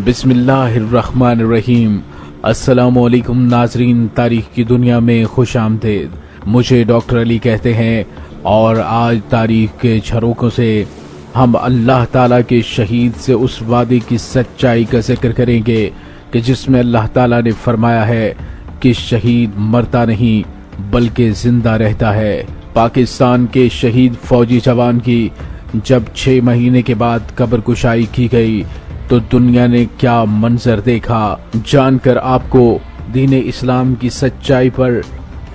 बिस्मिल्लाहिर्रहमानिर्रहीम। अस्सलामुअलैकुम नाजरीन, तारीख की दुनिया में खुश आमदीद। मुझे डॉक्टर अली कहते हैं और आज तारीख के झरोकों से हम अल्लाह ताला के शहीद से उस वादे की सच्चाई का जिक्र करेंगे कि जिसमें अल्लाह ताला ने फरमाया है कि शहीद मरता नहीं बल्कि जिंदा रहता है। पाकिस्तान के शहीद फौजी जवान की जब 6 महीने के बाद कब्र कुशाई की गई तो दुनिया ने क्या मंजर देखा, जानकर आपको दीन इस्लाम की सच्चाई पर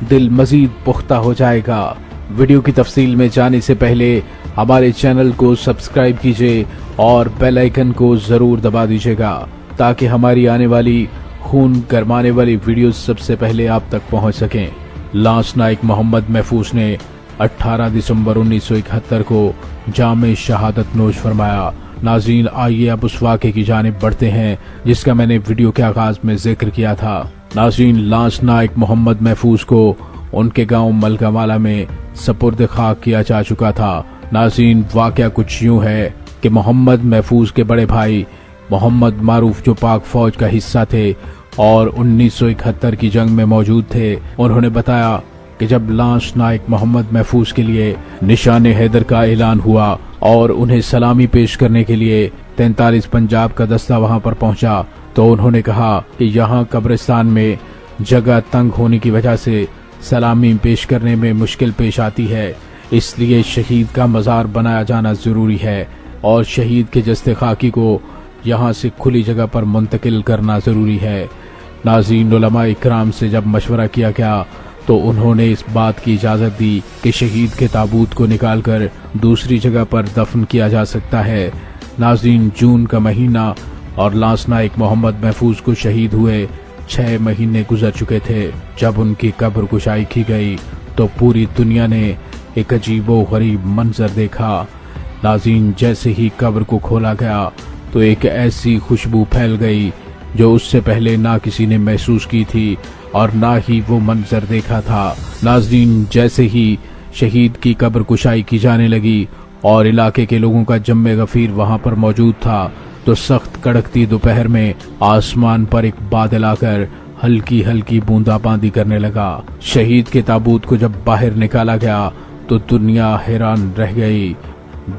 दिल मजीद पुख्ता हो जाएगा। वीडियो की तफसील में जाने से पहले हमारे चैनल को सब्सक्राइब कीजिए और बेल आइकन को जरूर दबा दीजिएगा ताकि हमारी आने वाली खून गरमाने वाली वीडियो सबसे पहले आप तक पहुंच सकें। लांस नाइक मोहम्मद महफूज ने 18 दिसंबर 1971 को जामे शहादत नोश फरमाया। नाज़रीन, आइए अब उस वाक़े की जानिब बढ़ते हैं जिसका मैंने वीडियो के आगाज में जिक्र किया था। नाज़रीन, लांस नाइक मोहम्मद महफूज को उनके गांव मलकावाला में सपुर्द खाक किया जा चुका था। नाज़रीन, वाक़या कुछ यूं है कि मोहम्मद महफूज के बड़े भाई मोहम्मद मारूफ जो पाक फौज का हिस्सा थे और 1971 की जंग में मौजूद थे, उन्होंने बताया कि जब लांस नाइक मोहम्मद महफूज के लिए निशान हैदर का ऐलान हुआ और उन्हें सलामी पेश करने के लिए 43 पंजाब का दस्ता वहां पर पहुंचा तो उन्होंने कहा कि यहां कब्रिस्तान में जगह तंग होने की वजह से सलामी पेश करने में मुश्किल पेश आती है, इसलिए शहीद का मज़ार बनाया जाना जरूरी है और शहीद के जस्ते खाकी को यहां से खुली जगह पर मुंतकिल करना जरूरी है। नाज़रीन, उलमा इकराम से जब मशवरा किया गया तो उन्होंने इस बात की इजाज़त दी कि शहीद के ताबूत को निकालकर दूसरी जगह पर दफन किया जा सकता है। नाज़रीन, जून का महीना और लांस नाइक मोहम्मद महफूज को शहीद हुए 6 महीने गुजर चुके थे। जब उनकी कब्र कुशाई की गई तो पूरी दुनिया ने एक अजीबो गरीब मंजर देखा। नाज़रीन, जैसे ही कब्र को खोला गया तो एक ऐसी खुशबू फैल गई जो उससे पहले ना किसी ने महसूस की थी और ना ही वो मंजर देखा था। नाज़रीन, जैसे ही शहीद की कब्र कुशाई की जाने लगी और इलाके के लोगों का जम्मे गफीर वहां पर मौजूद था तो सख्त कड़कती दोपहर में आसमान पर एक बादल आकर हल्की हल्की बूंदाबांदी करने लगा। शहीद के ताबूत को जब बाहर निकाला गया तो दुनिया हैरान रह गई।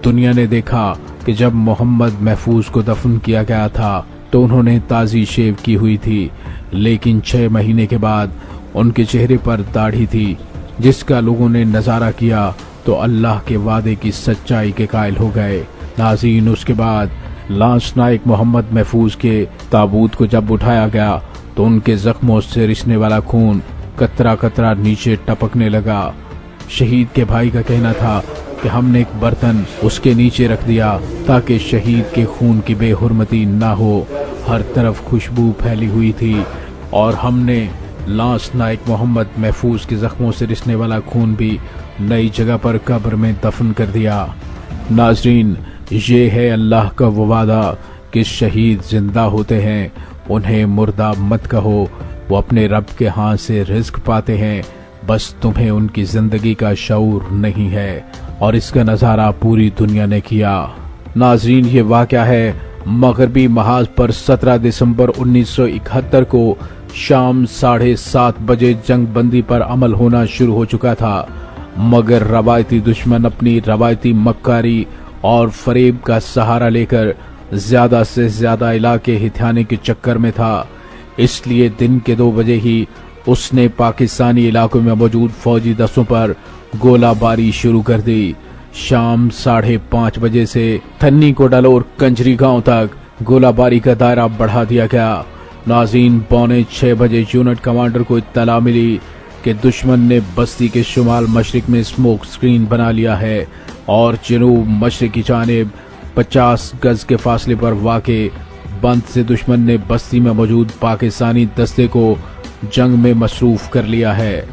दुनिया ने देखा कि जब मोहम्मद महफूज को दफन किया गया था तो उन्होंने ताजी शेव की हुई थी, लेकिन 6 महीने के बाद उनके चेहरे पर दाढ़ी थी जिसका लोगों ने नजारा किया तो अल्लाह के वादे की सच्चाई के कायल हो गए। नाज़रीन, उसके बाद लांस नाइक मोहम्मद महफूज के ताबूत को जब उठाया गया तो उनके जख्मों से रिसने वाला खून कतरा कतरा नीचे टपकने लगा। शहीद के भाई का कहना था कि हमने एक बर्तन उसके नीचे रख दिया ताकि शहीद के खून की बेहुरमती ना हो। हर तरफ खुशबू फैली हुई थी और हमने लांस नाइक मोहम्मद महफूज के जख्मों से रिसने वाला खून भी नई जगह पर कब्र में दफन कर दिया। नाज़रीन, ये है अल्लाह का वो वादा कि शहीद जिंदा होते हैं, उन्हें मुर्दा मत कहो, वो अपने रब के हाथ से रिज्क पाते हैं, बस तुम्हें उनकी जिंदगी का शऊर नहीं है। और इसका नज़ारा पूरी दुनिया ने किया। नाज़रीन, ये वाक़या है मगरबी महाज पर 17 दिसंबर 1971 को शाम 7:30 बजे जंग बंदी पर अमल होना शुरू हो चुका था, मगर रवायती दुश्मन अपनी रवायती मक्कारी और फरेब का सहारा लेकर ज्यादा से ज्यादा इलाके हिथाने के चक्कर में था। इसलिए दिन के 2 बजे ही उसने पाकिस्तानी इलाकों में मौजूद फौजी दस्तों पर गोलाबारी शुरू कर दी। शाम 5:30 बजे से थन्नी कोडालो और कंजरी गांव तक गोलाबारी का दायरा बढ़ा दिया गया। नाज़रीन, 5:45 बजे यूनिट कमांडर को इत्तला मिली कि दुश्मन ने बस्ती के शुमाल मशरिक में स्मोक स्क्रीन बना लिया है और जनूब मशरिक की जानिब 50 गज के फासले पर वाक़े बंद से दुश्मन ने बस्ती में मौजूद पाकिस्तानी दस्ते को जंग में मसरूफ कर लिया है।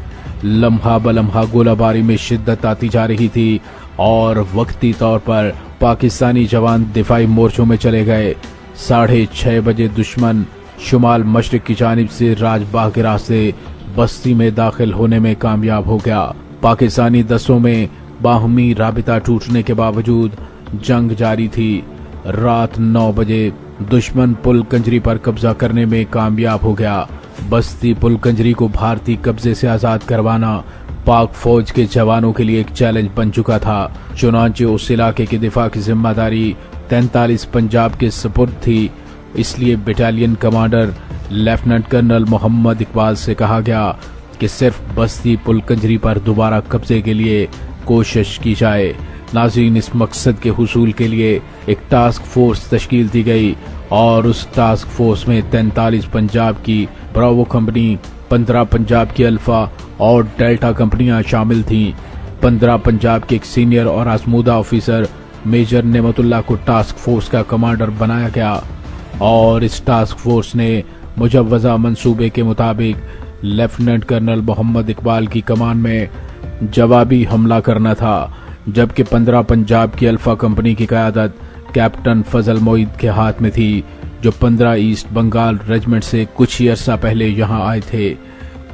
लम्हा बलम्हा गोलाबारी में शिद्दत आती जा रही थी और वक्ती तौर पर पाकिस्तानी जवान दिफाई मोर्चों में चले गए। 6:30 बजे दुश्मन शुमाल मशरिक की जानिब से राजबाग के रास्ते बस्ती में दाखिल होने में कामयाब हो गया। पाकिस्तानी दस्तों में बाहमी राबिता टूटने के बावजूद जंग जारी थी। रात 9 बजे दुश्मन पुल कंजरी पर कब्जा करने में कामयाब हो गया। बस्ती पुल कंजरी को भारतीय कब्जे से आज़ाद करवाना पाक फौज के जवानों के लिए एक चैलेंज बन चुका था। चुनांचे उस इलाके की दिफा की जिम्मेदारी 43 पंजाब के सुपुर्द थी। इसलिए battalion commander lieutenant colonel Mohammad Iqbal से कहा गया कि सिर्फ बस्ती पुल कंजरी पर दोबारा कब्जे के लिए कोशिश की जाए। नाज़रीन, इस मकसद के हुसूल के लिए एक टास्क फोर्स तश्कील दी गई और उस टास्क फोर्स में 43 पंजाब की ब्रावो कंपनी, 15 पंजाब की अल्फा और डेल्टा कंपनियां शामिल थीं। 15 पंजाब के एक सीनियर और आजमूदा ऑफिसर मेजर नेमतुल्लाह को टास्क फोर्स का कमांडर बनाया गया और इस टास्क फोर्स ने मुजव्वज़ा मंसूबे के मुताबिक लेफ्टिनेंट कर्नल मोहम्मद इकबाल की कमान में जवाबी हमला करना था, जबकि 15 पंजाब की अल्फा कंपनी की क़यादत कैप्टन फजल मोईद के हाथ में थी, जो 15 ईस्ट बंगाल रेजिमेंट से कुछ ही अरसा पहले यहाँ आए थे।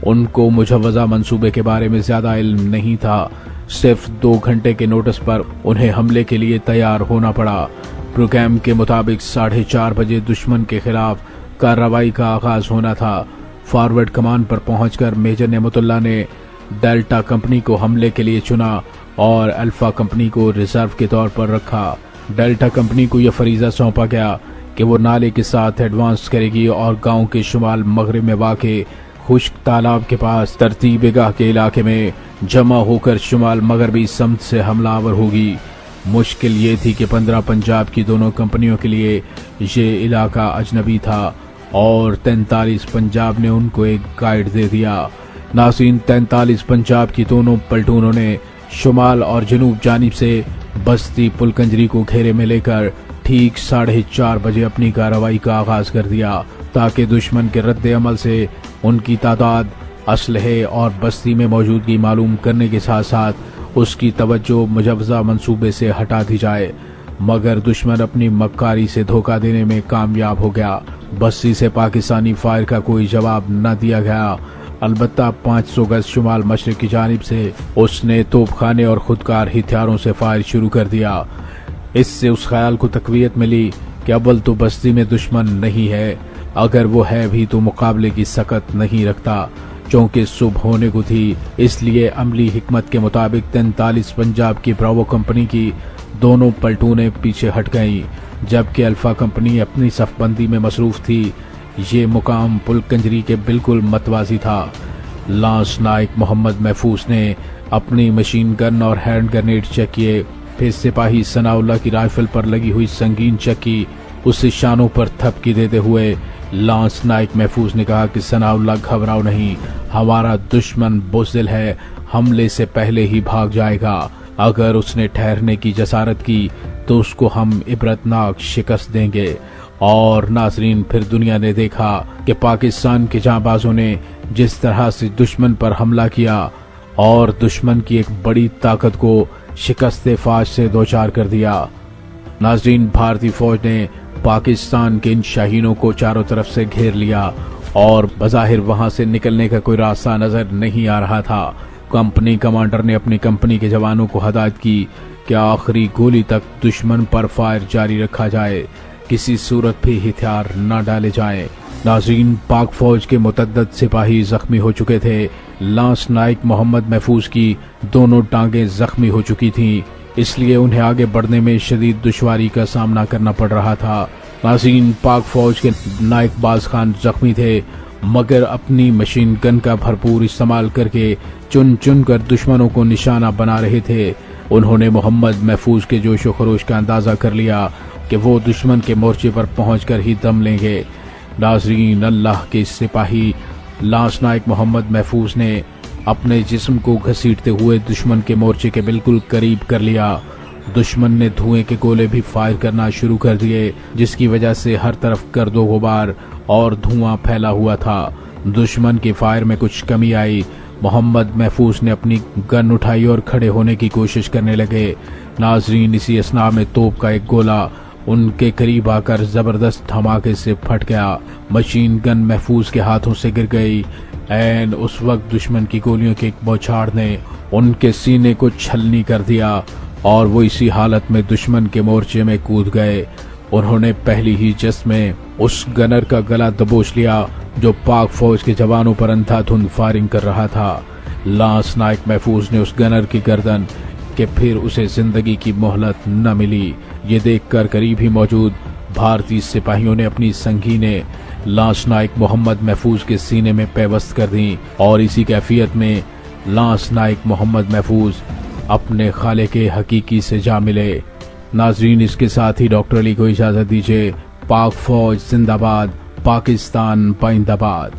उनको मुजव्वज़ा मंसूबे के बारे में ज़्यादा इल्म नहीं था। सिर्फ 2 घंटे के नोटिस पर उन्हें हमले के लिए तैयार होना पड़ा। प्रोग्राम के मुताबिक 4:30 बजे दुश्मन के खिलाफ कार्रवाई का आगाज होना था। फॉरवर्ड कमान पर पहुंचकर मेजर नेमतुल्लाह ने डेल्टा कंपनी को हमले के लिए चुना और अल्फा कंपनी को रिजर्व के तौर पर रखा। डेल्टा कंपनी को यह फरीजा सौंपा गया कि वो नाले के साथ एडवांस करेगी और गांव के शुमाल मगरिब में वाक़े खुश्क तालाब के पास तरतीब-ए-गाह के इलाके में जमा होकर शुमाल मगरबी समत से हमलावर होगी। मुश्किल ये थी कि 15 पंजाब की दोनों कंपनियों के लिए ये इलाका अजनबी था और 43 पंजाब ने उनको एक गाइड दे दिया। नाज़रीन, 43 पंजाब की दोनों पलटूनों ने शुमाल और जनूब जानिब से बस्ती पुल कंजरी को घेरे में लेकर ठीक 4:30 बजे अपनी कार्रवाई का आगाज कर दिया, ताकि दुश्मन के रद्द अमल से उनकी तादाद, असलहे और बस्ती में मौजूदगी मालूम करने के साथ साथ उसकी तवज्जो मुजव्वज़ा मंसूबे से हटा दी जाए। मगर दुश्मन अपनी मक्कारी से धोखा देने में कामयाब हो गया। बस्ती से पाकिस्तानी फायर का कोई जवाब न दिया गया। अलबत्ता 500 गज शुमाल मशरिक की जानिब से उसने तोपखाने और खुदकार हथियारों से फायर शुरू कर दिया। इससे उस ख्याल को तकवीयत मिली कि अव्वल तो बस्ती में दुश्मन नहीं है, अगर वो है भी तो मुकाबले की सकत नहीं रखता। चूंकि सुबह होने को थी, इसलिए अमली हिकमत के मुताबिक 43 पंजाब की ब्रावो कंपनी की दोनों पलटूनें पीछे हट गईं, जबकि अल्फा कंपनी अपनी सफबंदी में मसरूफ थी। ये मुकाम पुल कंजरी के बिल्कुल मतवाजी था। लांस नाइक मोहम्मद महफूज ने अपनी मशीन गन और हैंड ग्रेनेड चेक किए, फिर सिपाही सनाउल्लाह की राइफल पर लगी हुई संगीन चक्की उसे शानों पर थपकी देते हुए लांस नाइक महफूज ने कहा कि सनाउल्लाह, घबराओ नहीं, हमारा दुश्मन बुज़दिल है, हमले से पहले ही भाग जाएगा। अगर उसने ठहरने की जसारत की तो उसको हम इबरतनाक शिकस्त देंगे। और नाजरीन, फिर दुनिया ने देखा कि पाकिस्तान के जांबाजों ने जिस तरह से दुश्मन पर हमला किया और दुश्मन की एक बड़ी ताकत को शिकस्त फाश से दोचार कर दिया। नाजरीन, भारतीय फौज ने पाकिस्तान के इन शाहीनों को चारों तरफ से घेर लिया और बज़ाहिर वहां से निकलने का कोई रास्ता नजर नहीं आ रहा था। कंपनी कमांडर ने अपनी कंपनी के जवानों को हदायत की कि आखिरी गोली तक दुश्मन पर फायर जारी रखा जाए, किसी सूरत भी हथियार न डाले जाएं। नाज़रीन, पाक फौज के मुतअद्दिद सिपाही जख्मी हो चुके थे। लांस नाइक मोहम्मद महफूज की दोनों टांगें जख्मी हो चुकी थीं, इसलिए उन्हें आगे बढ़ने में शदीद दुश्वारी का सामना करना पड़ रहा था। नाज़रीन, पाक फौज के नाइक बाज खान जख्मी थे, मगर अपनी मशीन गन का भरपूर इस्तेमाल करके चुन चुन कर दुश्मनों को निशाना बना रहे थे। उन्होंने मोहम्मद महफूज के जोश व खरोश का अंदाजा कर लिया कि वो दुश्मन के मोर्चे पर पहुंचकर ही दम लेंगे। नाज़रीन, अल्लाह के सिपाही लांस नाइक मोहम्मद महफूज ने अपने जिस्म को घसीटते हुए दुश्मन के मोर्चे के बिल्कुल करीब कर लिया। दुश्मन ने धुएं के गोले भी फायर करना शुरू कर दिए, जिसकी वजह से हर तरफ गर्दो गुबार और धुआं फैला हुआ था। दुश्मन की फायर में कुछ कमी आई। मोहम्मद महफूज ने अपनी गन उठाई और खड़े होने की कोशिश करने लगे। नाजरीन, इसी असना में तोप का एक गोला उनके करीब आकर जबरदस्त धमाके से फट गया। मशीन गन महफूज के हाथों से गिर गई। ऐन उस वक्त दुश्मन की गोलियों की एक बौछार ने उनके सीने को छलनी कर दिया और वो इसी हालत में दुश्मन के मोर्चे में कूद गए। انہوں نے پہلی ہی جست میں اس گنر کا گلا دبوچ لیا جو پاک فوج کے جوانوں پر اندھا دھند فائرنگ کر رہا تھا۔ لانس نائک محفوظ نے اس گنر کی گردن کہ پھر اسے زندگی کی مہلت نہ ملی، یہ دیکھ کر قریب ہی موجود بھارتی سپاہیوں نے اپنی سنگینیں لانس نائک محمد محفوظ کے سینے میں پیوست کر دیں، اور اسی کیفیت میں لانس نائک محمد محفوظ اپنے خالق حقیقی سے جا ملے۔ ناظرین، اس کے ساتھ ہی ڈاکٹر علی کو اجازت دیجیے۔ پاک فوج زندہ باد، پاکستان پائندہ باد۔